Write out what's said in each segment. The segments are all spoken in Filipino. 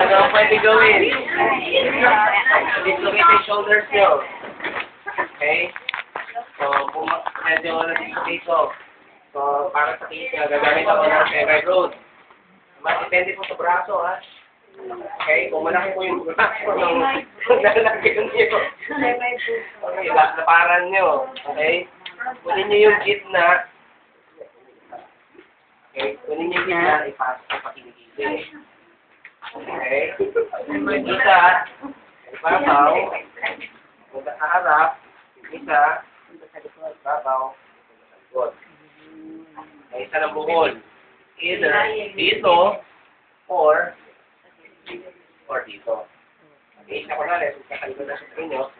Ano ang pwede gawin? Dislocate yung shoulders nyo. Okay? So, medyo na-dislocate ko. So, para sa case nga, gagamit ako ng Ferrite Road. Depende po sa braso, ha? Okay? Kung malaki po yung braso ng lalagyan nyo. Okay, laparan nyo. Okay? Kunin nyo yung gitna. Okay? Kunin nyo yung gitna, ipasok sa pakiligid. Okay? Isa, babaw, punta sa harap, isa, babaw, good. May isa ng buhol. Either dito, or dito. Okay, isa ko na rin. Sa kalikod na sa inyo.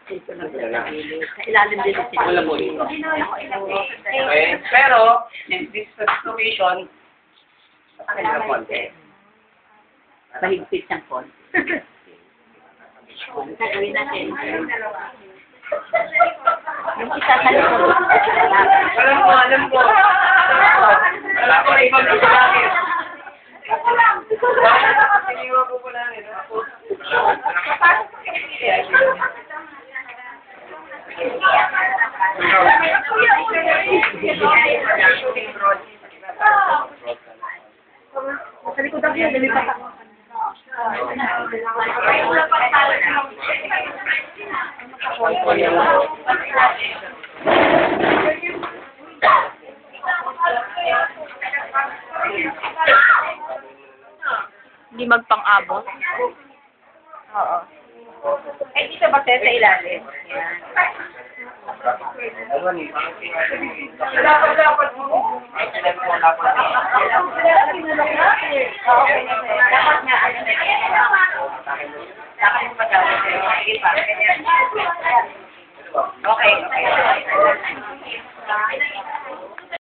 Ilalim din ito. Wala po dito. Okay? Pero, since this is a situation, akin na konti. Mahigpit siyang kon. Gagawin natin. Yung isa sa likod. Alam mo. Wala ko na ibang gusto namin. Iniwan ko po namin. Sa likod ako yun, dalipat ako. Hindi magpang-abot. Oo. Eh, dito ba sa ilalim? Yan. Dapat mo. Dapat nga. Dapat mo pag-abot. Sige pa.